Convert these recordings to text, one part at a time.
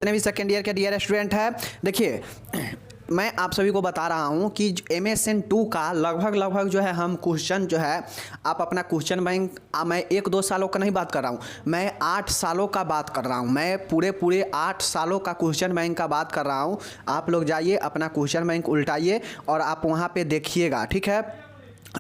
जितने भी second year के डियर स्टूडेंट है, देखिए मैं आप सभी को बता रहा हूँ कि MSN 2 का लगभग जो है हम क्वेश्चन जो है आप अपना क्वेश्चन बैंक मैं 1-2 सालों का नहीं बात कर रहा हूँ, मैं 8 सालों का बात कर रहा हूँ। मैं पूरे 8 सालों का क्वेश्चन बैंक का बात कर रहा हूँ। आप लोग जाइए अपना क्वेश्चन बैंक उल्टाइए और आप वहाँ पे देखिएगा, ठीक है।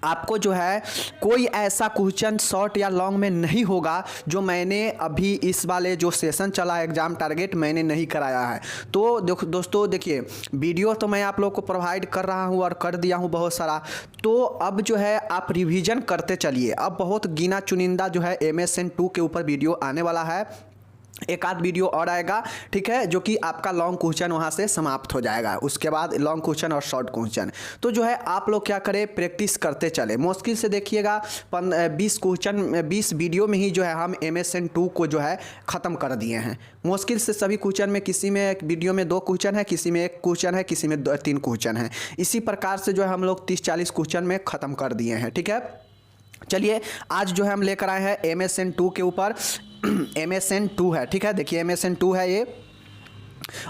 आपको जो है कोई ऐसा क्वेश्चन शॉर्ट या लॉन्ग में नहीं होगा जो मैंने अभी इस वाले जो सेशन चला एग्ज़ाम टारगेट मैंने नहीं कराया है। तो दोस्तों देखिए, वीडियो तो मैं आप लोग को प्रोवाइड कर रहा हूँ और कर दिया हूँ बहुत सारा। तो अब जो है आप रिवीजन करते चलिए। अब बहुत गिना चुनिंदा जो है MSN 2 के ऊपर वीडियो आने वाला है। एक आध वीडियो और आएगा, ठीक है, जो कि आपका लॉन्ग क्वेश्चन वहाँ से समाप्त हो जाएगा। उसके बाद लॉन्ग क्वेश्चन और शॉर्ट क्वेश्चन। तो जो है आप लोग क्या करें, प्रैक्टिस करते चले। मुश्किल से देखिएगा 20 क्वेश्चन 20 वीडियो में ही जो है हम MSN 2 को जो है ख़त्म कर दिए हैं। मुश्किल से सभी क्वेश्चन में, किसी में एक वीडियो में 2 क्वेश्चन है, किसी में 1 क्वेश्चन है, किसी में 3 क्वेश्चन है। इसी प्रकार से जो है हम लोग 30-40 क्वेश्चन में ख़त्म कर दिए हैं, ठीक है। चलिए आज जो है हम लेकर आए हैं MSN 2 के ऊपर। MSN 2 है, ठीक है। देखिए MSN 2 है ये,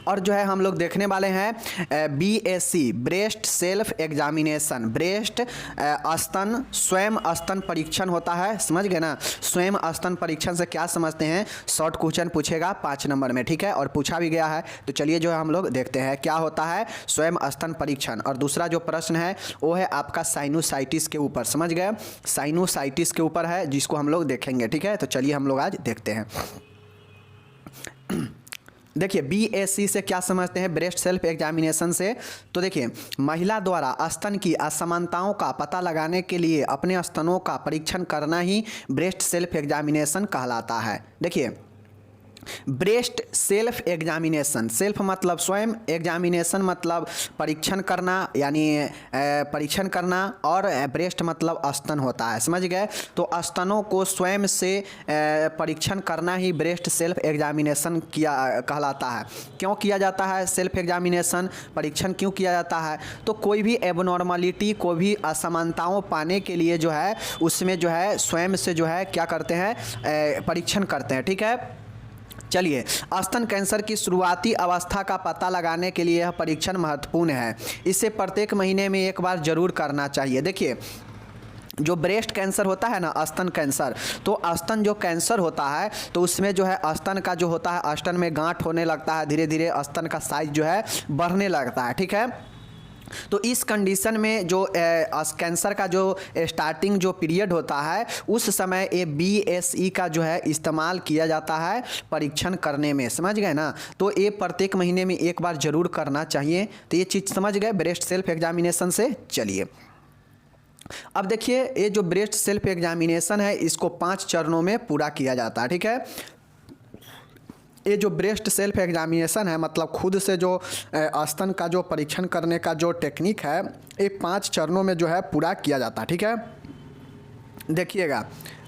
और जो है हम लोग देखने वाले हैं BSc breast self examination. Breast स्तन स्वयं स्तन परीक्षण होता है, समझ गए ना। स्वयं स्तन परीक्षण से क्या समझते हैं, शॉर्ट क्वेश्चन पूछेगा 5 नंबर में, ठीक है, और पूछा भी गया है। तो चलिए जो है हम लोग देखते हैं क्या होता है स्वयं स्तन परीक्षण। और दूसरा जो प्रश्न है वो है आपका साइनोसाइटिस के ऊपर, समझ गए, साइनोसाइटिस के ऊपर है, जिसको हम लोग देखेंगे, ठीक है। तो चलिए हम लोग आज देखते हैं। देखिए BSc से क्या समझते हैं, ब्रेस्ट सेल्फ एग्जामिनेशन से। तो देखिए, महिला द्वारा स्तन की असमानताओं का पता लगाने के लिए अपने स्तनों का परीक्षण करना ही ब्रेस्ट सेल्फ एग्जामिनेशन कहलाता है। देखिए ब्रेस्ट सेल्फ एग्जामिनेशन, सेल्फ मतलब स्वयं, एग्जामिनेशन मतलब परीक्षण करना, यानी परीक्षण करना, और ब्रेस्ट मतलब स्तन होता है, समझ गए। तो स्तनों को स्वयं से परीक्षण करना ही ब्रेस्ट सेल्फ एग्जामिनेशन किया कहलाता है। क्यों किया जाता है सेल्फ एग्जामिनेशन, परीक्षण क्यों किया जाता है? तो कोई भी एबनॉर्मलिटी, कोई भी असमानताओं पाने के लिए जो है उसमें जो है स्वयं से जो है क्या करते हैं, परीक्षण करते हैं, ठीक है। चलिए, स्तन कैंसर की शुरुआती अवस्था का पता लगाने के लिए यह परीक्षण महत्वपूर्ण है। इसे प्रत्येक महीने में एक बार जरूर करना चाहिए। देखिए जो ब्रेस्ट कैंसर होता है ना, स्तन कैंसर, तो स्तन जो कैंसर होता है तो उसमें जो है स्तन का जो होता है, स्तन में गांठ होने लगता है, धीरे धीरे स्तन का साइज जो है बढ़ने लगता है, ठीक है। तो इस कंडीशन में जो कैंसर का जो स्टार्टिंग जो पीरियड होता है उस समय ये BSc का जो है इस्तेमाल किया जाता है परीक्षण करने में, समझ गए ना। तो ये प्रत्येक महीने में एक बार जरूर करना चाहिए। तो ये चीज़ समझ गए ब्रेस्ट सेल्फ एग्जामिनेशन से। चलिए अब देखिए, ये जो ब्रेस्ट सेल्फ एग्जामिनेशन है इसको 5 चरणों में पूरा किया जाता है, ठीक है। ये जो ब्रेस्ट सेल्फ एग्जामिनेशन है मतलब खुद से जो स्तन का जो परीक्षण करने का जो टेक्निक है, ये 5 चरणों में जो है पूरा किया जाता है, ठीक है। देखिएगा,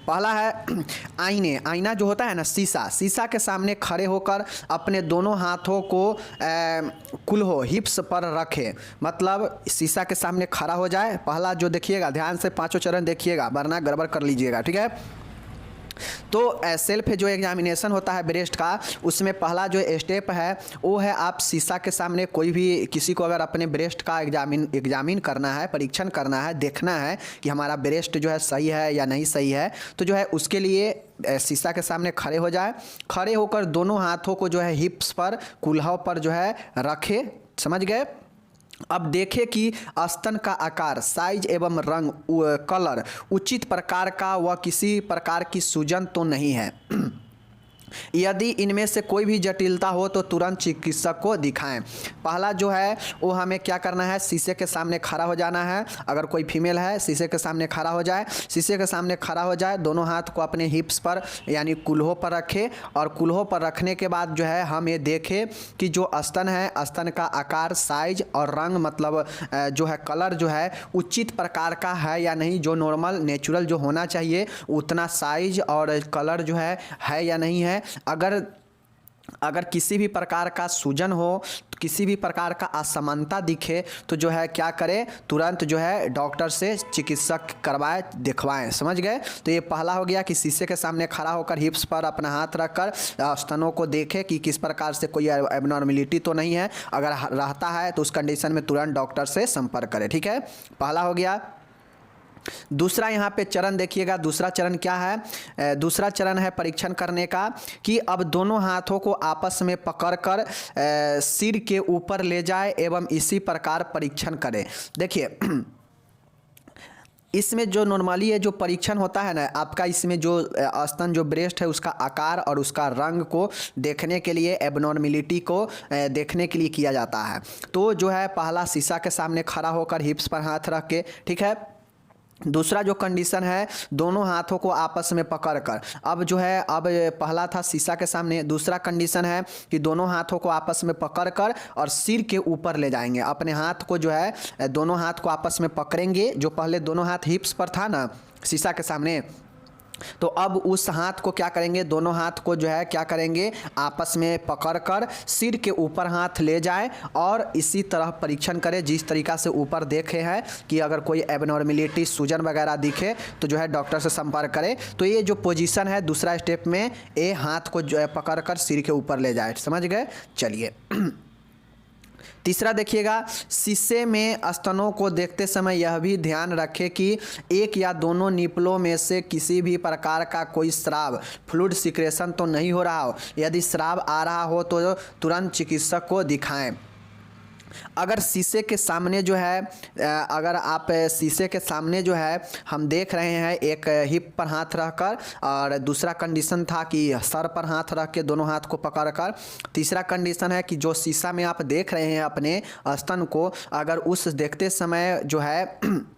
पहला है आईना जो होता है ना, शीशा के सामने खड़े होकर अपने दोनों हाथों को कुल्हो हिप्स पर रखें। मतलब शीशा के सामने खड़ा हो जाए। पहला जो देखिएगा, ध्यान से 5 चरण देखिएगा वरना गड़बड़ कर लीजिएगा, ठीक है। तो सेल्फ जो एग्जामिनेशन होता है ब्रेस्ट का, उसमें पहला जो स्टेप है वो है आप शीशा के सामने, कोई भी किसी को अगर अपने ब्रेस्ट का एग्जामिन करना है, परीक्षण करना है, देखना है कि हमारा ब्रेस्ट जो है सही है या नहीं सही है, तो जो है उसके लिए शीशा के सामने खड़े हो जाए। खड़े होकर दोनों हाथों को जो है हिप्स पर, कुल्हों पर जो है रखे, समझ गए। अब देखें कि स्तन का आकार, साइज एवं रंग, कलर उचित प्रकार का व किसी प्रकार की सूजन तो नहीं है। यदि इनमें से कोई भी जटिलता हो तो तुरंत चिकित्सक को दिखाएं। पहला जो है वो हमें क्या करना है, शीशे के सामने खड़ा हो जाना है। अगर कोई फीमेल है शीशे के सामने खड़ा हो जाए, शीशे के सामने खड़ा हो जाए, दोनों हाथ को अपने हिप्स पर यानी कुल्हों पर रखे, और कुल्हों पर रखने के बाद जो है हम ये देखें कि जो स्तन है, स्तन का आकार, साइज और रंग मतलब जो है कलर जो है उचित प्रकार का है या नहीं, जो नॉर्मल नेचुरल जो होना चाहिए उतना साइज और कलर जो है या नहीं है। अगर किसी भी प्रकार का सूजन हो, किसी भी प्रकार का असमानता दिखे तो जो है क्या करें, तुरंत जो है डॉक्टर से चिकित्सक करवाएं, दिखवाएं। समझ गए। तो ये पहला हो गया कि शीशे के सामने खड़ा होकर हिप्स पर अपना हाथ रखकर स्तनों को देखें कि किस प्रकार से कोई एबनॉर्मेलिटी तो नहीं है। अगर रहता है तो उस कंडीशन में तुरंत डॉक्टर से संपर्क करें। ठीक है, पहला हो गया। दूसरा यहाँ पे चरण देखिएगा, दूसरा चरण क्या है? दूसरा चरण है परीक्षण करने का कि अब दोनों हाथों को आपस में पकड़कर सिर के ऊपर ले जाए एवं इसी प्रकार परीक्षण करें। देखिए इसमें जो नॉर्मली है जो परीक्षण होता है ना आपका, इसमें जो स्तन जो ब्रेस्ट है उसका आकार और उसका रंग को देखने के लिए, एबनॉर्मेलिटी को देखने के लिए किया जाता है। तो जो है पहला शीशा के सामने खड़ा होकर हिप्स पर हाथ रख के, ठीक है। दूसरा जो कंडीशन है दोनों हाथों को आपस में पकड़कर, अब जो है अब पहला था शीशा के सामने, दूसरा कंडीशन है कि दोनों हाथों को आपस में पकड़कर और सिर के ऊपर ले जाएंगे। अपने हाथ को जो है दोनों हाथ को आपस में पकड़ेंगे, जो पहले दोनों हाथ हिप्स पर था ना शीशा के सामने, तो अब उस हाथ को क्या करेंगे, दोनों हाथ को जो है क्या करेंगे आपस में पकड़कर सिर के ऊपर हाथ ले जाएं और इसी तरह परीक्षण करें जिस तरीका से ऊपर देखे हैं कि अगर कोई एबनॉर्मेलिटी, सूजन वगैरह दिखे तो जो है डॉक्टर से संपर्क करें। तो ये जो पोजीशन है दूसरा स्टेप में, ये हाथ को जो है पकड़कर सिर के ऊपर ले जाए। समझ गए। चलिए तीसरा देखिएगा, शीशे में स्तनों को देखते समय यह भी ध्यान रखें कि एक या दोनों निपलों में से किसी भी प्रकार का कोई स्राव, फ्लूइड सिक्रेशन तो नहीं हो रहा हो। यदि स्राव आ रहा हो तो तुरंत चिकित्सक को दिखाएं। अगर शीशे के सामने जो है अगर आप शीशे के सामने जो है हम देख रहे हैं एक हिप पर हाथ रखकर, और दूसरा कंडीशन था कि सर पर हाथ रख के दोनों हाथ को पकड़कर, तीसरा कंडीशन है कि जो शीशा में आप देख रहे हैं अपने स्तन को, अगर उस देखते समय जो है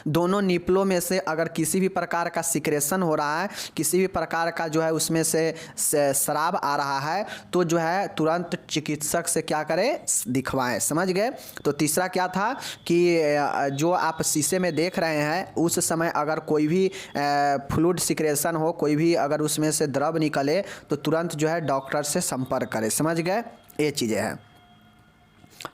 दोनों निपलों में से अगर किसी भी प्रकार का सिक्रेशन हो रहा है, किसी भी प्रकार का जो है उसमें से शराब आ रहा है, तो जो है तुरंत चिकित्सक से क्या करें, दिखवाएं। समझ गए। तो तीसरा क्या था कि जो आप शीशे में देख रहे हैं उस समय अगर कोई भी फ्लूइड सिक्रेशन हो, कोई भी अगर उसमें से द्रव निकले तो तुरंत जो है डॉक्टर से संपर्क करें। समझ गए। ये चीज़ें हैं।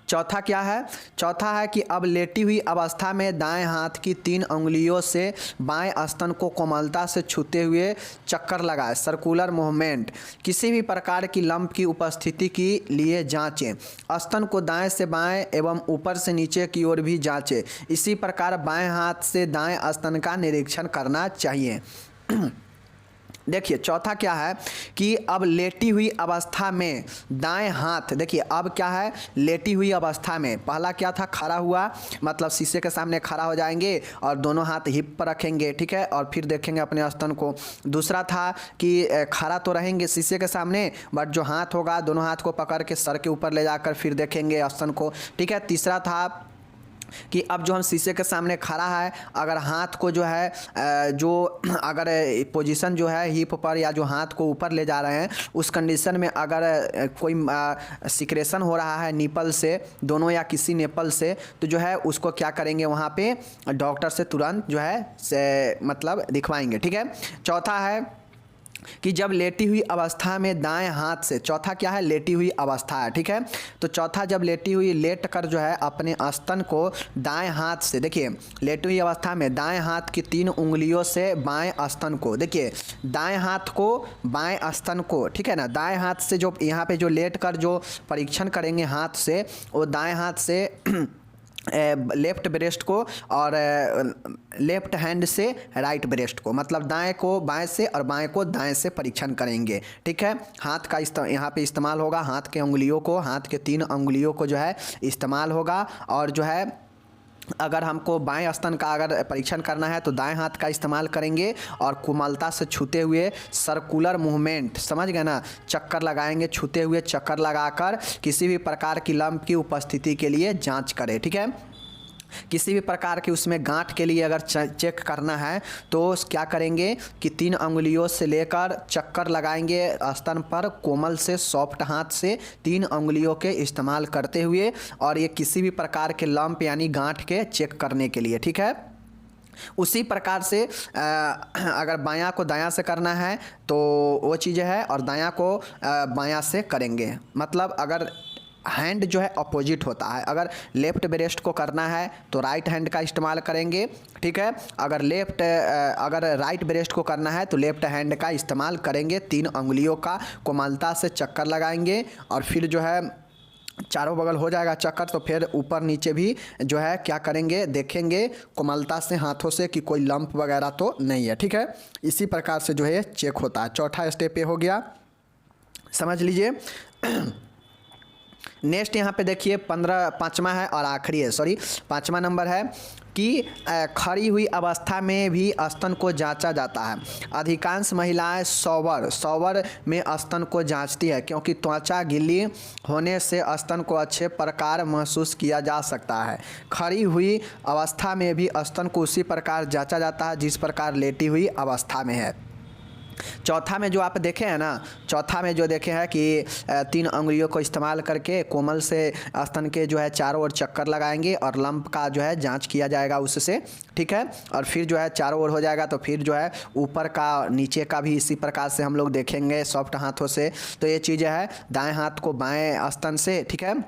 चौथा क्या है? चौथा है कि अब लेटी हुई अवस्था में दाएं हाथ की 3 उंगलियों से बाएं स्तन को कोमलता से छूते हुए चक्कर लगाएं, सर्कुलर मूवमेंट। किसी भी प्रकार की लंप की उपस्थिति के लिए जांचें। स्तन को दाएं से बाएं एवं ऊपर से नीचे की ओर भी जांचें। इसी प्रकार बाएं हाथ से दाएं स्तन का निरीक्षण करना चाहिए। देखिए चौथा क्या है कि अब लेटी हुई अवस्था में दाएं हाथ, देखिए अब क्या है, लेटी हुई अवस्था में पहला क्या था, खड़ा हुआ, मतलब शीशे के सामने खड़ा हो जाएंगे और दोनों हाथ हिप पर रखेंगे, ठीक है, और फिर देखेंगे अपने स्तन को। दूसरा था कि खड़ा तो रहेंगे शीशे के सामने, बट जो हाथ होगा दोनों हाथ को पकड़ के सर के ऊपर ले जाकर फिर देखेंगे स्तन को, ठीक है। तीसरा था कि अब जो हम शीशे के सामने खड़ा है, अगर हाथ को जो है जो अगर पोजीशन जो है हिप पर या जो हाथ को ऊपर ले जा रहे हैं उस कंडीशन में अगर कोई सिक्रेशन हो रहा है निपल से, दोनों या किसी निपल से, तो जो है उसको क्या करेंगे, वहाँ पे डॉक्टर से तुरंत जो है मतलब दिखवाएंगे, ठीक है। चौथा है कि जब लेटी हुई अवस्था में दाएं हाथ से, चौथा क्या है, लेटी हुई अवस्था है, ठीक है। तो चौथा जब लेटी हुई, लेट कर जो है अपने स्तन को दाएं हाथ से, देखिए लेटी हुई अवस्था में दाएं हाथ की 3 उंगलियों से बाएं स्तन को, देखिए दाएं हाथ को बाएं स्तन को, ठीक है ना, दाएं हाथ से जो यहाँ पे जो लेट कर जो परीक्षण करेंगे हाथ से, वो दाएं हाथ से लेफ्ट ब्रेस्ट को और लेफ्ट हैंड से राइट ब्रेस्ट को, मतलब दाएं को बाएं से और बाएं को दाएं से परीक्षण करेंगे, ठीक है। हाथ का यहाँ पे इस्तेमाल होगा, हाथ के उंगलियों को, हाथ के 3 उंगलियों को जो है इस्तेमाल होगा, और जो है अगर हमको बाएं स्तन का अगर परीक्षण करना है तो दाएं हाथ का इस्तेमाल करेंगे और कोमलता से छूते हुए सर्कुलर मूवमेंट, समझ गए ना, चक्कर लगाएंगे, छूते हुए चक्कर लगाकर किसी भी प्रकार की लंप की उपस्थिति के लिए जांच करें, ठीक है। किसी भी प्रकार की उसमें गांठ के लिए अगर चेक करना है तो क्या करेंगे कि 3 उंगलियों से लेकर चक्कर लगाएंगे स्तन पर, कोमल से सॉफ्ट हाथ से 3 उंगलियों के इस्तेमाल करते हुए, और ये किसी भी प्रकार के लंप यानी गांठ के चेक करने के लिए, ठीक है। उसी प्रकार से अगर बायां को दायां से करना है तो वो चीज़ें है, और दायां को बायां से करेंगे, मतलब अगर हैंड जो है अपोजिट होता है। अगर लेफ्ट ब्रेस्ट को करना है तो राइट हैंड का इस्तेमाल करेंगे, ठीक है। अगर राइट ब्रेस्ट को करना है तो लेफ्ट हैंड का इस्तेमाल करेंगे। 3 अंगुलियों का कोमलता से चक्कर लगाएंगे और फिर जो है चारों बगल हो जाएगा चक्कर, तो फिर ऊपर नीचे भी जो है क्या करेंगे, देखेंगे कोमलता से हाथों से कि कोई लंप वगैरह तो नहीं है, ठीक है। इसी प्रकार से जो है चेक होता है। चौथा स्टेप ये हो गया, समझ लीजिए। नेक्स्ट यहाँ पे देखिए 5वां है और आखिरी है, सॉरी 5वां नंबर है कि खड़ी हुई अवस्था में भी स्तन को जांचा जाता है। अधिकांश महिलाएं शॉवर में स्तन को जांचती है क्योंकि त्वचा गीली होने से स्तन को अच्छे प्रकार महसूस किया जा सकता है। खड़ी हुई अवस्था में भी स्तन को उसी प्रकार जांचा जाता है जिस प्रकार लेटी हुई अवस्था में है। चौथा में जो आप देखे हैं ना, चौथा में जो देखे हैं कि 3 अंगुलियों को इस्तेमाल करके कोमल से स्तन के जो है चारों ओर चक्कर लगाएंगे और लंप का जो है जांच किया जाएगा उससे, ठीक है। और फिर जो है चारों ओर हो जाएगा तो फिर जो है ऊपर का नीचे का भी इसी प्रकार से हम लोग देखेंगे सॉफ्ट हाथों से। तो ये चीज़ें है दाएं हाथ को बाएं स्तन से, ठीक है,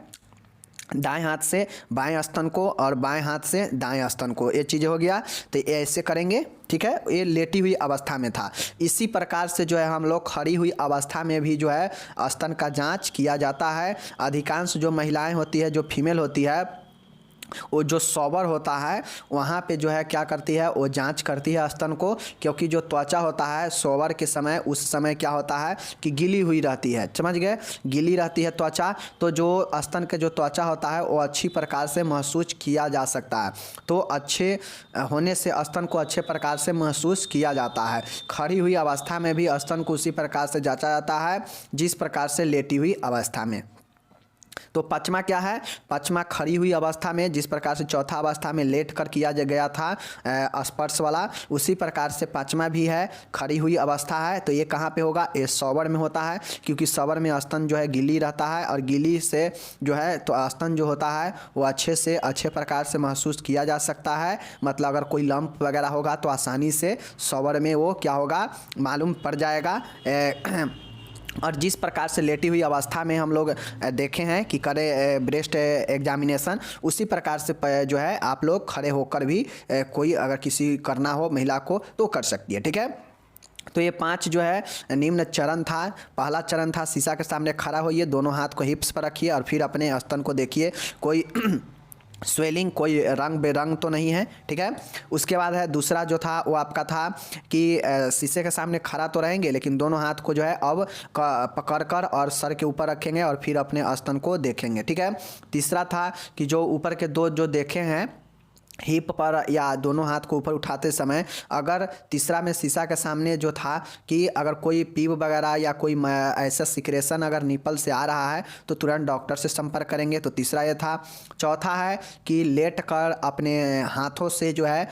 दाएं हाथ से बाएं स्तन को और बाएं हाथ से दाएं स्तन को, ये चीज़ हो गया। तो ये ऐसे करेंगे, ठीक है। ये लेटी हुई अवस्था में था। इसी प्रकार से जो है हम लोग खड़ी हुई अवस्था में भी जो है स्तन का जांच किया जाता है। अधिकांश जो महिलाएं होती है, जो फीमेल होती है, वो जो शॉवर होता है वहाँ पे जो है क्या करती है, वो जांच करती है स्तन को, क्योंकि जो त्वचा होता है शॉवर के समय, उस समय क्या होता है कि गीली हुई रहती है, समझ गए, गीली रहती है त्वचा। तो जो स्तन के जो त्वचा होता है वो अच्छी प्रकार से महसूस किया जा सकता है। तो अच्छे होने से स्तन को अच्छे प्रकार से महसूस किया जाता है। खड़ी हुई अवस्था में भी स्तन को उसी प्रकार से जांचा जाता है जिस प्रकार से लेटी हुई अवस्था में। तो 5वां क्या है, 5वां खड़ी हुई अवस्था में, जिस प्रकार से चौथा अवस्था में लेट कर किया गया था स्पर्श वाला, उसी प्रकार से 5वां भी है, खड़ी हुई अवस्था है। तो ये कहाँ पे होगा, ये शॉवर में होता है, क्योंकि शॉवर में स्तन जो है गीली रहता है और गीली से जो है तो स्तन जो होता है वो अच्छे प्रकार से महसूस किया जा सकता है। मतलब अगर कोई लंप वगैरह होगा तो आसानी से शॉवर में वो क्या होगा मालूम पड़ जाएगा। और जिस प्रकार से लेटी हुई अवस्था में हम लोग देखे हैं कि करे ब्रेस्ट एग्जामिनेशन, उसी प्रकार से जो है आप लोग खड़े होकर भी कोई अगर किसी करना हो महिला को तो कर सकती है, ठीक है। तो ये 5 जो है निम्न चरण था। पहला चरण था शीशा के सामने खड़ा होइए, दोनों हाथ को हिप्स पर रखिए और फिर अपने स्तन को देखिए, कोई स्वेलिंग, कोई रंग बेरंग तो नहीं है, ठीक है। उसके बाद है दूसरा जो था वो आपका था कि शीशे के सामने खड़ा तो रहेंगे लेकिन दोनों हाथ को जो है अब पकड़ कर और सर के ऊपर रखेंगे और फिर अपने स्तन को देखेंगे, ठीक है। तीसरा था कि जो ऊपर के 2 जो देखे हैं हिप पर या दोनों हाथ को ऊपर उठाते समय, अगर तीसरा में शीशा के सामने जो था कि अगर कोई पीप वगैरह या कोई ऐसा सिक्रेशन अगर निपल से आ रहा है तो तुरंत डॉक्टर से संपर्क करेंगे। तो तीसरा ये था। चौथा है कि लेट कर अपने हाथों से जो है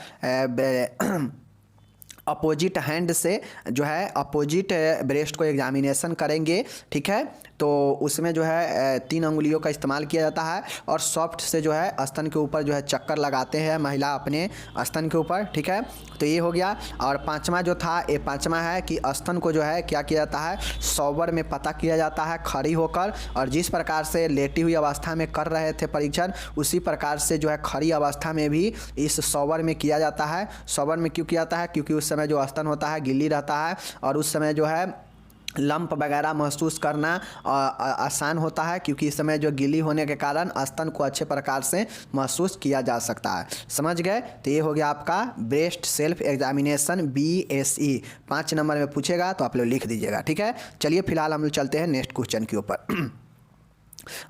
अपोजिट हैंड से जो है अपोजिट ब्रेस्ट को एग्जामिनेशन करेंगे, ठीक है। तो उसमें जो है 3 अंगुलियों का इस्तेमाल किया जाता है और सॉफ्ट से जो है स्तन के ऊपर जो है चक्कर लगाते हैं महिला अपने स्तन के ऊपर, ठीक है। तो ये हो गया। और 5वां जो था, ये 5वां है कि स्तन को जो है क्या किया जाता है, शॉवर में पता किया जाता है खड़ी होकर, और जिस प्रकार से लेटी हुई अवस्था में कर रहे थे परीक्षण, उसी प्रकार से जो है खड़ी अवस्था में भी इस शॉवर में किया जाता है। शॉवर में क्यों किया जाता है, क्योंकि उस समय जो स्तन होता है गिल्ली रहता है और उस समय जो है लंप वगैरह महसूस करना आसान होता है, क्योंकि इस समय जो गीली होने के कारण स्तन को अच्छे प्रकार से महसूस किया जा सकता है। समझ गए। तो ये हो गया आपका breast self examination BSE। 5 number में पूछेगा तो आप लोग लिख दीजिएगा, ठीक है। चलिए फिलहाल हम लोग चलते हैं नेक्स्ट क्वेश्चन के ऊपर।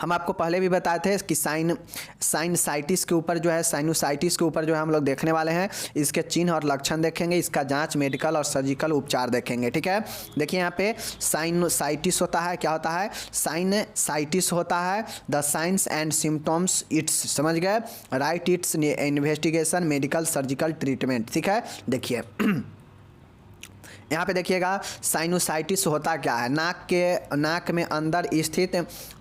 हम आपको पहले भी बताए थे कि साइनसाइटिस के ऊपर जो है, साइनोसाइटिस के ऊपर जो है हम लोग देखने वाले हैं। इसके चिन्ह और लक्षण देखेंगे, इसका जांच, मेडिकल और सर्जिकल उपचार देखेंगे, ठीक है। देखिए यहाँ पे साइनोसाइटिस होता है, क्या होता है, साइनसाइटिस होता है the science and symptoms it's, समझ गए, right it's investigation, medical, surgical treatment, ठीक है। देखिए यहाँ पे देखिएगा साइनोसाइटिस होता क्या है, नाक में अंदर स्थित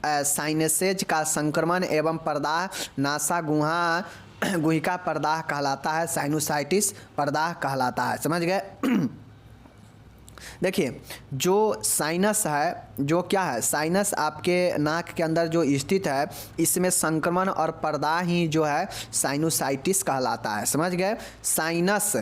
साइनसेज का संक्रमण एवं प्रदाह नासा गुहिका प्रदाह कहलाता है। साइनोसाइटिस प्रदाह कहलाता है, समझ गए। देखिए जो साइनस है, जो क्या है, साइनस आपके नाक के अंदर जो स्थित है, इसमें संक्रमण और प्रदाह ही जो है साइनोसाइटिस कहलाता है। समझ गए? साइनस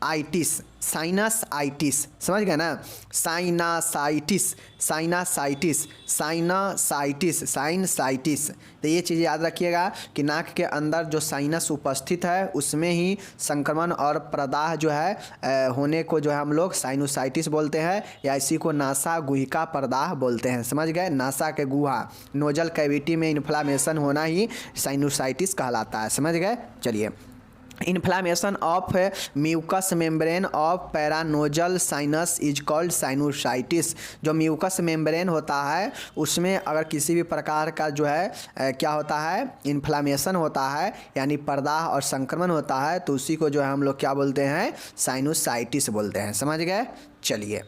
आइटिस, साइनस आइटिस, समझ गए ना? साइनासाइटिस, साइनासाइटिस, साइनासाइटिस, साइनसाइटिस। तो ये चीज़ याद रखिएगा कि नाक के अंदर जो साइनस उपस्थित है उसमें ही संक्रमण और प्रदाह जो है होने को जो है हम लोग साइनोसाइटिस बोलते हैं, या इसी को नासा गुहिका प्रदाह बोलते हैं। समझ गए? नासा के गुहा, नोजल कैविटी में इन्फ्लामेशन होना ही साइनोसाइटिस कहलाता है। समझ गए? चलिए, inflammation of mucous membrane of paranasal sinus is called sinusitis. जो म्यूकस मेम्ब्रेन होता है उसमें अगर किसी भी प्रकार का जो है क्या होता है, इन्फ्लामेशन होता है, यानी प्रदाह और संक्रमण होता है, तो उसी को जो है हम लोग क्या बोलते हैं, साइनोसाइटिस बोलते हैं। समझ गए? चलिए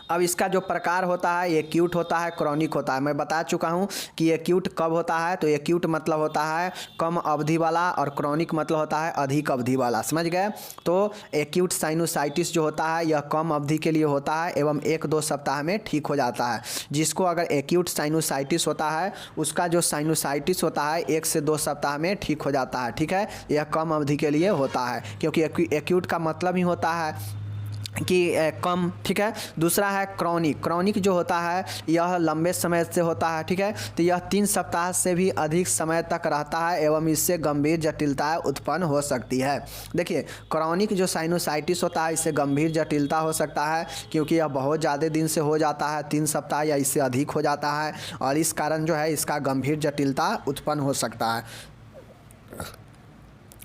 अब इसका जो प्रकार होता है, एक्यूट होता है, क्रॉनिक होता है। मैं बता चुका हूँ कि एक्यूट कब होता है, तो एक्यूट मतलब होता है कम अवधि वाला, और क्रॉनिक मतलब होता है अधिक अवधि वाला। समझ गए? तो एक्यूट साइनोसाइटिस जो होता है यह कम अवधि के लिए होता है एवं 1-2 सप्ताह में ठीक हो जाता है। जिसको अगर एक्यूट साइनोसाइटिस होता है उसका जो साइनोसाइटिस होता है 1 से 2 सप्ताह में ठीक हो जाता है। ठीक है? यह कम अवधि के लिए होता है, क्योंकि एक्यूट का मतलब ही होता है कि कम। ठीक है? दूसरा है क्रॉनिक। क्रॉनिक जो होता है यह लंबे समय से होता है। ठीक है? तो यह 3 सप्ताह से भी अधिक समय तक रहता है एवं इससे गंभीर जटिलताएं उत्पन्न हो सकती है। देखिए, क्रॉनिक जो साइनोसाइटिस होता है इससे गंभीर जटिलता हो सकता है, क्योंकि यह बहुत ज़्यादा दिन से हो जाता है, 3 सप्ताह या इससे अधिक हो जाता है, और इस कारण जो है इसका गंभीर जटिलता उत्पन्न हो सकता है।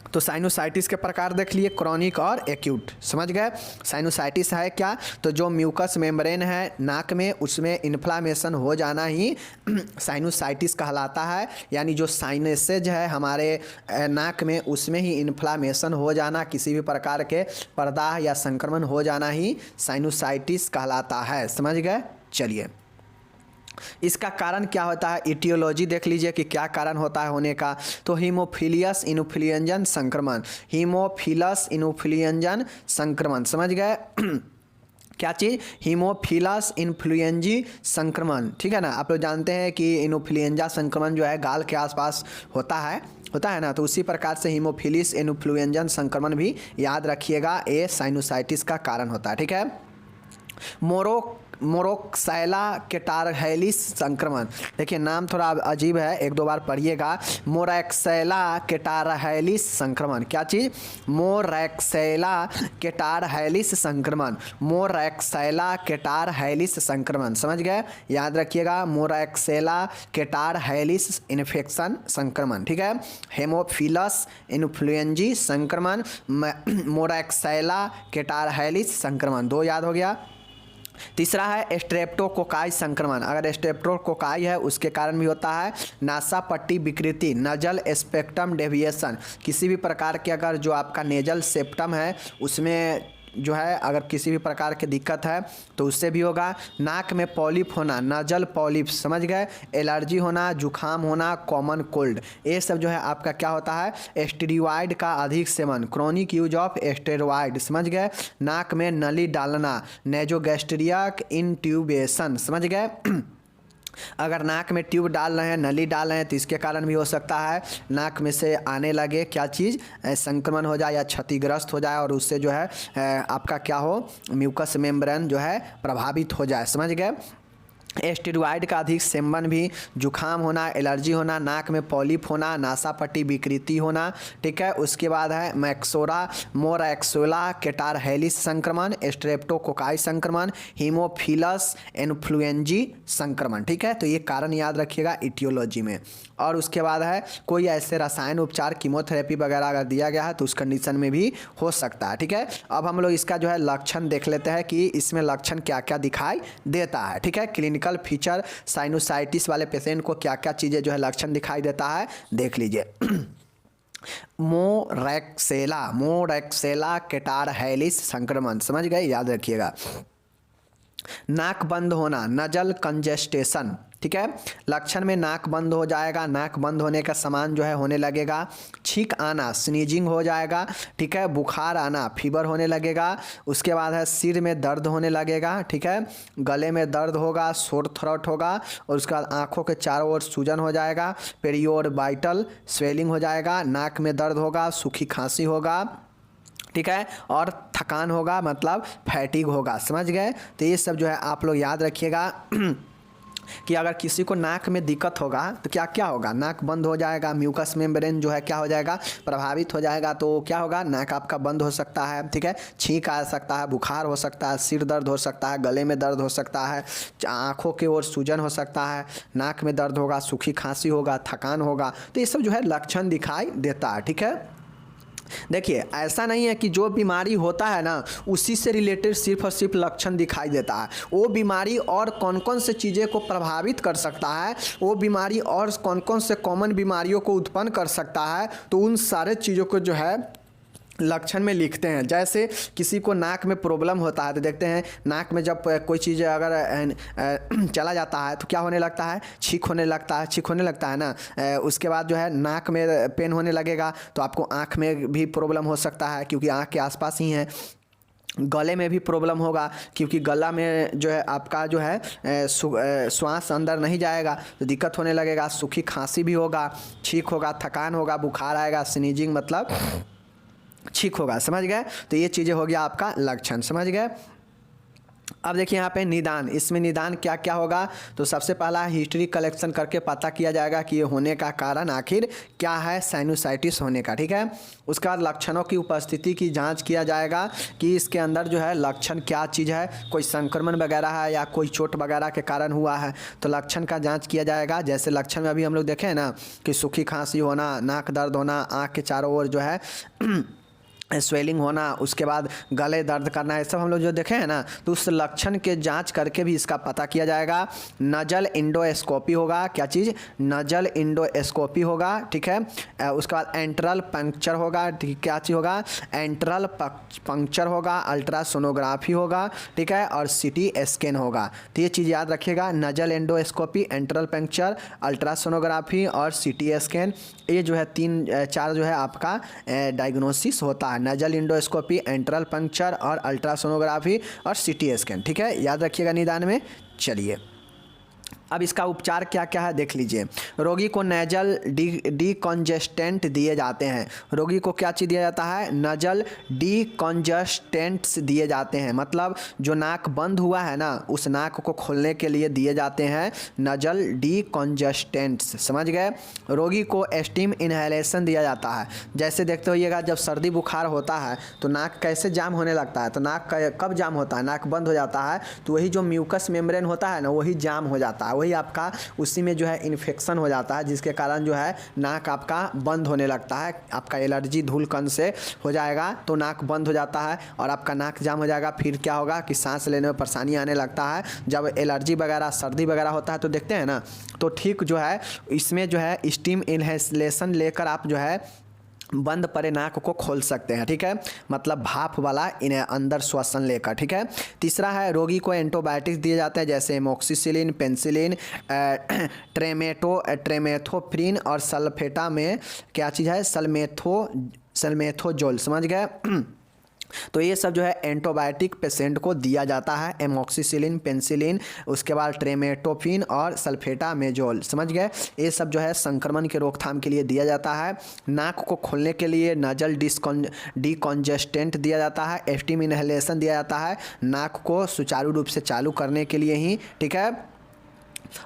तो साइनोसाइटिस के प्रकार देख लिए, क्रॉनिक और एक्यूट। समझ गए? साइनोसाइटिस है क्या, तो जो म्यूकस मेम्ब्रेन है नाक में उसमें इन्फ्लामेशन हो जाना ही साइनोसाइटिस कहलाता है। यानी जो साइनसेज है हमारे नाक में उसमें ही इन्फ्लामेशन हो जाना, किसी भी प्रकार के प्रदाह या संक्रमण हो जाना ही साइनोसाइटिस कहलाता है। समझ गए? चलिए, इसका कारण क्या होता है, इटियोलॉजी देख लीजिए कि क्या कारण होता है होने का। तो हीमोफिलियस इन्फ्लुएंजन संक्रमण, हीमोफिलस इन्फ्लुएंजन संक्रमण। समझ गए? क्या चीज़, हीमोफिलस इन्फ्लुएंजी संक्रमण। ठीक है ना? आप लोग जानते हैं कि इन्फ्लुएंजा संक्रमण जो है गाल के आसपास होता है ना, तो उसी प्रकार से हीमोफिलिस इन्फ्लुएंजन संक्रमण भी याद रखिएगा, ये साइनोसाइटिस का कारण होता है। ठीक है? मोरोक्सैला कैटारहैलिस संक्रमण। देखिए नाम थोड़ा अजीब है, 1-2 बार पढ़िएगा। मोरैक्सैला कैटारहैलिस संक्रमण। क्या चीज़, मोरैक्सैला कैटारहैलिस संक्रमण, मोरैक्सैला कैटारहैलिस संक्रमण। समझ गए? याद रखिएगा, मोरैक्सैला कैटारहैलिस इन्फेक्शन संक्रमण। ठीक है? हेमोफिलस इन्फ्लुएंजी संक्रमण, मोरैक्सैला कैटारहैलिस संक्रमण, 2 याद हो गया। तीसरा है स्ट्रेप्टोकोकाई संक्रमण। अगर स्ट्रेप्टोकोकाई है उसके कारण भी होता है नासा पट्टी विकृति, नजल स्पेक्ट्रम डेविएशन। किसी भी प्रकार के अगर जो आपका नेजल सेप्टम है उसमें जो है अगर किसी भी प्रकार की दिक्कत है तो उससे भी होगा। नाक में पॉलिप होना, नजल पॉलिप। समझ गए? एलर्जी होना, जुखाम होना, कॉमन कोल्ड, ये सब जो है आपका क्या होता है, स्टेरॉइड का अधिक seven, chronic use of steroid. समझ गए? नाक में नली डालना, नेजोगैस्ट्रिक इंट्यूबेशन। समझ गए? अगर नाक में ट्यूब डाल रहे हैं, नली डाल रहे हैं, तो इसके कारण भी हो सकता है नाक में से आने लगे क्या चीज़, संक्रमण हो जाए या क्षतिग्रस्त हो जाए, और उससे जो है आपका क्या हो, म्यूकस मेम्ब्रेन जो है प्रभावित हो जाए। समझ गए? स्टेरॉइड का अधिक सेवन भी जुखाम होना, एलर्जी होना, नाक में पॉलिप होना, नासापट्टी विकृति होना। ठीक है? उसके बाद है मोरैक्सैला कैटारहैलिस संक्रमण, स्ट्रेप्टोकोकाई संक्रमण, हीमोफिलस इन्फ्लुएंजी संक्रमण। ठीक है? तो ये कारण याद रखिएगा इटियोलॉजी में। और उसके बाद है कोई ऐसे रसायन उपचार, कीमोथेरेपी वगैरह अगर दिया गया है तो उस कंडीशन में भी हो सकता है। ठीक है? अब हम लोग इसका जो है लक्षण देख लेते हैं कि इसमें लक्षण क्या क्या दिखाई देता है। ठीक है? क्लिनिकल फीचर साइनोसाइटिस वाले पेशेंट को क्या क्या चीज़ें जो है लक्षण दिखाई देता है देख लीजिए। मोरैक्सैला कैटारहैलिस संक्रमण। समझ गए? याद रखिएगा। नाक बंद होना, नजल कंजेस्टेशन। ठीक है। लक्षण में नाक बंद हो जाएगा, नाक बंद होने का समान जो है होने लगेगा, छींक आना स्नीजिंग हो जाएगा, ठीक है, बुखार आना फीवर होने लगेगा, उसके बाद है सिर में दर्द होने लगेगा, ठीक है, गले में दर्द होगा, शोर थ्रोट होगा, और उसके बाद आँखों के चारों ओर सूजन हो जाएगा, पेरियोर्बिटल स्वेलिंग हो जाएगा, नाक में दर्द होगा, सूखी खांसी होगा, ठीक है, और थकान होगा, मतलब फैटिग होगा। समझ गए? तो ये सब जो है आप लोग याद रखिएगा कि अगर किसी को नाक में दिक्कत होगा तो क्या क्या होगा, नाक बंद हो जाएगा, म्यूकस मेम्ब्रेन जो है क्या हो जाएगा, प्रभावित हो जाएगा, तो क्या होगा, नाक आपका बंद हो सकता है, ठीक है, छींक आ सकता है, बुखार हो सकता है, सिर दर्द हो सकता है, गले में दर्द हो सकता है, आँखों की ओर सूजन हो सकता है, नाक में दर्द होगा, सूखी खांसी होगा, थकान होगा। तो ये सब जो है लक्षण दिखाई देता है, ठीक है। देखिए ऐसा नहीं है कि जो बीमारी होता है ना उसी से रिलेटेड सिर्फ और सिर्फ लक्षण दिखाई देता है, वो बीमारी और कौन कौन से चीज़ें को प्रभावित कर सकता है, वो बीमारी और कौन कौन से कॉमन बीमारियों को उत्पन्न कर सकता है, तो उन सारे चीज़ों को जो है लक्षण में लिखते हैं। जैसे किसी को नाक में प्रॉब्लम होता है तो देखते हैं नाक में जब कोई चीज़ अगर चला जाता है तो क्या होने लगता है, छींक होने लगता है ना। उसके बाद जो है नाक में पेन होने लगेगा तो आपको आँख में भी प्रॉब्लम हो सकता है क्योंकि आँख के आसपास ही है। गले में भी प्रॉब्लम होगा क्योंकि गला में जो है आपका जो है श्वास अंदर नहीं जाएगा तो दिक्कत होने लगेगा। सूखी खांसी भी होगा, छींक होगा, थकान होगा, बुखार आएगा, स्नीजिंग मतलब छींक होगा। समझ गए? तो ये चीज़ें हो गया आपका लक्षण। समझ गए? अब देखिए यहाँ पे निदान, इसमें निदान क्या क्या होगा, तो सबसे पहला हिस्ट्री कलेक्शन करके पता किया जाएगा कि ये होने का कारण आखिर क्या है, साइनोसाइटिस होने का, ठीक है। उसके बाद लक्षणों की उपस्थिति की जांच किया जाएगा कि इसके अंदर जो है लक्षण क्या चीज़ है, कोई संक्रमण वगैरह है या कोई चोट वगैरह के कारण हुआ है, तो लक्षण का जाँच किया जाएगा। जैसे लक्षण में अभी हम लोग देखें ना कि सूखी खांसी होना, नाक दर्द होना, आँख के चारों ओर जो है स्वेलिंग होना, उसके बाद गले दर्द करना, ये सब हम लोग जो देखे हैं ना, तो उस लक्षण के जांच करके भी इसका पता किया जाएगा। नजल इंडोस्कोपी होगा, क्या चीज़, नजल इंडोस्कोपी होगा, ठीक है। उसके बाद एंट्रल पंक्चर होगा, ठीक, क्या चीज़ होगा, एंट्रल पंक्चर होगा, अल्ट्रासोनोग्राफी होगा, ठीक है, और सीटी स्कैन होगा। तो ये चीज़ याद रखिएगा, nasal endoscopy, enteral puncture, ultrasonography और सीटी स्कैन, ये जो है 3-4 जो है आपका डायग्नोसिस होता है, नजल इंडोस्कोपी, एंट्रल पंक्चर और अल्ट्रासोनोग्राफी और सीटी स्कैन, ठीक है, याद रखिएगा निदान में। चलिए अब इसका उपचार क्या क्या है देख लीजिए। रोगी को नेजल डीकॉन्जेस्टेंट दिए जाते हैं। रोगी को क्या चीज़ दिया जाता है, नजल डीकॉन्जेस्टेंट्स दिए जाते हैं, मतलब जो नाक बंद हुआ है ना उस नाक को खोलने के लिए दिए जाते हैं नजल डीकॉन्जेस्टेंट्स। समझ गए? रोगी को स्टीम इनहेलेशन दिया जाता है। जैसे देखते होइएगा जब सर्दी बुखार होता है तो नाक कैसे जाम होने लगता है, तो नाक कब जाम होता है, नाक बंद हो जाता है तो वही जो म्यूकस मेम्ब्रेन होता है ना वही जाम हो जाता है, वही आपका उसी में जो है इन्फेक्शन हो जाता है, जिसके कारण जो है नाक आपका बंद होने लगता है। आपका एलर्जी धूल कण से हो जाएगा तो नाक बंद हो जाता है और आपका नाक जाम हो जाएगा। फिर क्या होगा कि सांस लेने में परेशानी आने लगता है। जब एलर्जी वगैरह सर्दी वगैरह होता है तो देखते हैं ना, तो ठीक जो है इसमें जो है स्टीम इनहेलेशन लेकर आप जो है बंद पड़े नाक को खोल सकते हैं, ठीक है, मतलब भाप वाला इन्हें अंदर श्वसन लेकर, ठीक है। तीसरा है रोगी को एंटीबायोटिक्स दिए जाते हैं जैसे एमोक्सिसिलिन, पेनिसिलिन, ट्रेमेथोफ्रिन और सल्फेटा में क्या चीज़ है, सल्मेथोजोल। समझ गए? तो ये सब जो है एंटीबायोटिक पेशेंट को दिया जाता है, एमोक्सिसिलिन, पेनिसिलिन, उसके बाद ट्रेमेटोफिन और सल्फेटामेजोल। समझ गए? ये सब जो है संक्रमण के रोकथाम के लिए दिया जाता है। नाक को खोलने के लिए नजल डीकॉन्जेस्टेंट दिया जाता है, स्टीम इनहेलेशन दिया जाता है नाक को सुचारू रूप से चालू करने के लिए ही, ठीक है।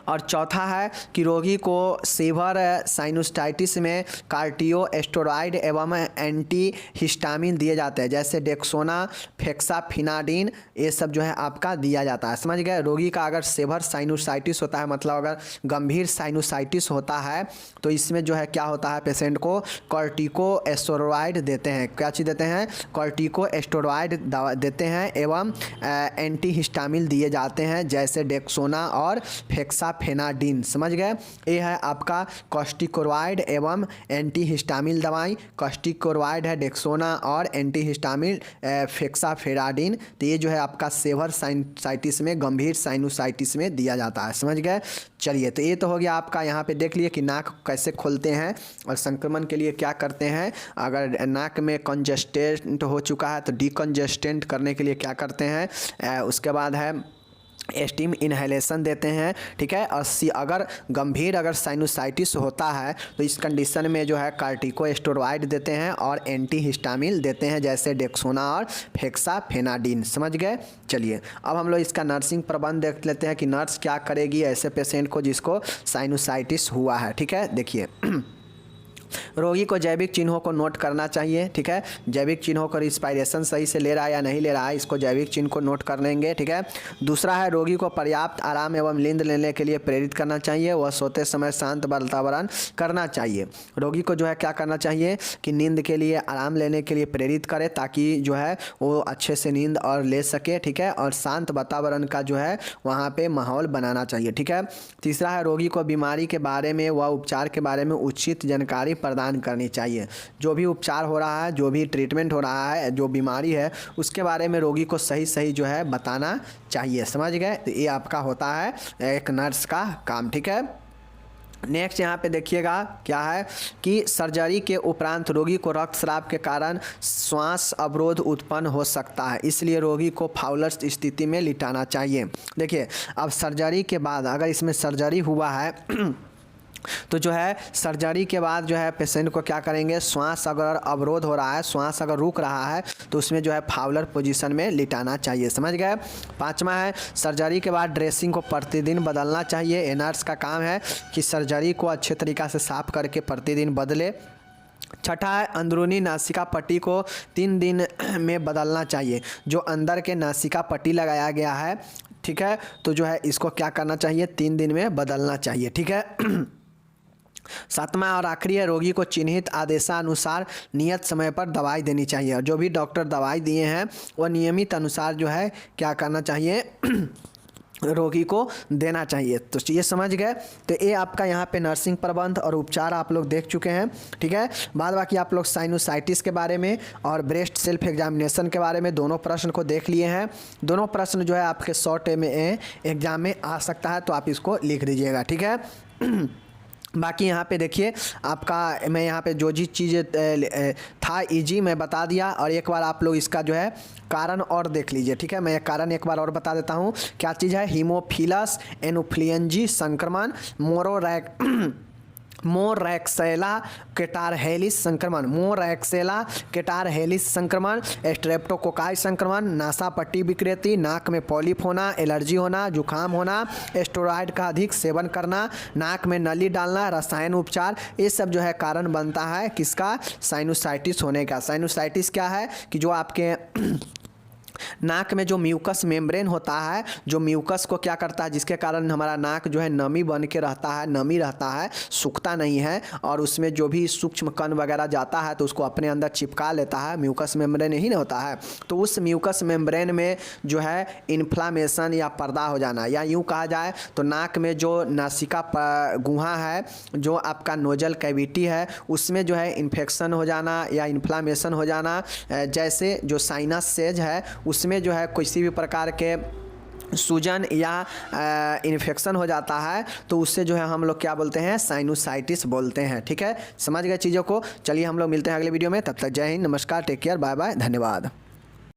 और चौथा है कि रोगी को सीवर साइनोसाइटिस में कार्टियोस्टेरॉइड एवं एंटी हिस्टामिन दिए जाते हैं जैसे डेक्सोना, फेक्साफिनाडिन, ये सब जो है आपका दिया जाता है। समझ गए? रोगी का अगर सीवर साइनोसाइटिस होता है, मतलब अगर गंभीर साइनोसाइटिस होता है तो इसमें जो है क्या होता है, पेशेंट को कॉर्टिकोस्टेरॉइड देते हैं। क्या चीज़ देते हैं? कॉर्टिकोस्टेरॉइड दवा देते हैं एवं एंटी हिस्टामिन दिए जाते हैं जैसे डेक्सोना और फेक्साफेनाडिन। समझ गए? ये है आपका कॉर्टिकोस्टेरॉइड एवं एंटी हिस्टामिन दवाई। कॉर्टिकोस्टेरॉइड है डेक्सोना और एंटी हिस्टामिन फेराडीन, तो ये जो है आपका सेवर साइनसाइटिस में, गंभीर साइनोसाइटिस में दिया जाता है। समझ गए। चलिए, तो ये तो हो गया आपका। यहाँ पे देख लिए कि नाक कैसे खोलते हैं और संक्रमण के लिए क्या करते हैं। अगर नाक में कंजेस्टेंट हो चुका है तो डिकंजेस्टेंट करने के लिए क्या करते हैं। उसके बाद है स्टीम इनहेलेशन देते हैं, ठीक है। और अगर गंभीर साइनोसाइटिस होता है तो इस कंडीशन में जो है कार्टिकोस्टेरॉइड देते हैं और एंटीहिस्टामिन देते हैं, जैसे डेक्सोना और फेक्साफेनाडिन। समझ गए। चलिए, अब हम लोग इसका नर्सिंग प्रबंध देख लेते हैं कि नर्स क्या करेगी ऐसे पेशेंट को जिसको साइनोसाइटिस हुआ है, ठीक है। देखिए रोगी को जैविक चिन्हों को नोट करना चाहिए, ठीक है। जैविक चिन्हों का रिस्पायरेशन सही से ले रहा है या नहीं ले रहा है, इसको जैविक चिन्ह को नोट कर लेंगे, ठीक है। दूसरा है रोगी को पर्याप्त आराम एवं नींद लेने के लिए प्रेरित करना चाहिए। वह सोते समय शांत वातावरण करना चाहिए। रोगी को जो है क्या करना चाहिए कि नींद के लिए, आराम लेने के लिए प्रेरित करे, ताकि जो है वो अच्छे से नींद और ले सके, ठीक है। और शांत वातावरण का जो है वहाँ पे माहौल बनाना चाहिए, ठीक है। तीसरा है रोगी को बीमारी के बारे में व उपचार के बारे में उचित जानकारी प्रदान करनी चाहिए। जो भी उपचार हो रहा है, जो भी ट्रीटमेंट हो रहा है, जो बीमारी है, उसके बारे में रोगी को सही सही जो है बताना चाहिए। समझ गए। तो ये आपका होता है एक नर्स का काम, ठीक है। नेक्स्ट यहाँ पे देखिएगा क्या है कि सर्जरी के उपरांत रोगी को रक्तस्राव के कारण श्वास अवरोध उत्पन्न हो सकता है, इसलिए रोगी को फाउलर स्थिति में लिटाना चाहिए। देखिए, अब सर्जरी के बाद अगर इसमें सर्जरी हुआ है तो जो है सर्जरी के बाद जो है पेशेंट को क्या करेंगे, श्वास अगर अवरोध हो रहा है, श्वास अगर रुक रहा है तो उसमें जो है फाउलर पोजीशन में लिटाना चाहिए। समझ गए। पांचवा है सर्जरी के बाद ड्रेसिंग को प्रतिदिन बदलना चाहिए। ये नर्स का काम है कि सर्जरी को अच्छे तरीक़ा से साफ करके प्रतिदिन बदले। छठा है अंदरूनी नासिका पट्टी को 3 दिन में बदलना चाहिए। जो अंदर के नासिका पट्टी लगाया गया है, ठीक है, तो जो है इसको क्या करना चाहिए, 3 दिन में बदलना चाहिए, ठीक है। सातवां और आखिरी है रोगी को चिन्हित आदेशानुसार नियत समय पर दवाई देनी चाहिए। और जो भी डॉक्टर दवाई दिए हैं वो नियमित अनुसार जो है क्या करना चाहिए रोगी को देना चाहिए। तो ये समझ गए। तो ये आपका यहाँ पे नर्सिंग प्रबंध और उपचार आप लोग देख चुके हैं, ठीक है। बाद बाकी आप लोग साइनोसाइटिस के बारे में और ब्रेस्ट सेल्फ एग्जामिनेशन के बारे में दोनों प्रश्न को देख लिए हैं। दोनों प्रश्न जो है आपके शॉर्ट में एग्जाम में आ सकता है, तो आप इसको लिख दीजिएगा, ठीक है। बाकी यहाँ पे देखिए आपका, मैं यहाँ पे जो जी चीज़ें था इजी मैं बता दिया। और एक बार आप लोग इसका जो है कारण और देख लीजिए, ठीक है। मैं कारण एक बार और बता देता हूँ। क्या चीज़ है, हीमोफिलस इन्फ्लुएंजा संक्रमण, मोरैक्सेला कैटारहेलिस संक्रमण, मोरैक्सेला कैटारहेलिस संक्रमण, स्ट्रेप्टोकोकाई संक्रमण, नासापट्टी विकृति, नाक में पॉलिप होना, एलर्जी होना, जुकाम होना, स्टेरॉइड का अधिक सेवन करना, नाक में नली डालना, रसायन उपचार, ये सब जो है कारण बनता है किसका, साइनोसाइटिस होने का। साइनोसाइटिस क्या है कि जो आपके नाक में जो म्यूकस मेम्ब्रेन होता है, जो म्यूकस को क्या करता है, जिसके कारण हमारा नाक जो है नमी बन के रहता है, नमी रहता है, सूखता नहीं है। और उसमें जो भी सूक्ष्म कण वगैरह जाता है तो उसको अपने अंदर चिपका लेता है। म्यूकस मेम्ब्रेन ही ना होता है। तो उस म्यूकस मेम्ब्रेन में जो है इन्फ्लामेशन या पर्दा हो जाना, या यूँ कहा जाए तो नाक में जो नासिका गुहा है, जो आपका नोजल कैविटी है, उसमें जो है इन्फेक्शन हो जाना या इन्फ्लामेशन हो जाना, जैसे जो साइनस सेज है उसमें जो है किसी भी प्रकार के सूजन या इन्फेक्शन हो जाता है, तो उससे जो है हम लोग क्या बोलते हैं, साइनोसाइटिस बोलते हैं, ठीक है। समझ गए चीज़ों को। चलिए हम लोग मिलते हैं अगले वीडियो में, तब तक जय हिंद, नमस्कार, टेक केयर, बाय बाय, धन्यवाद।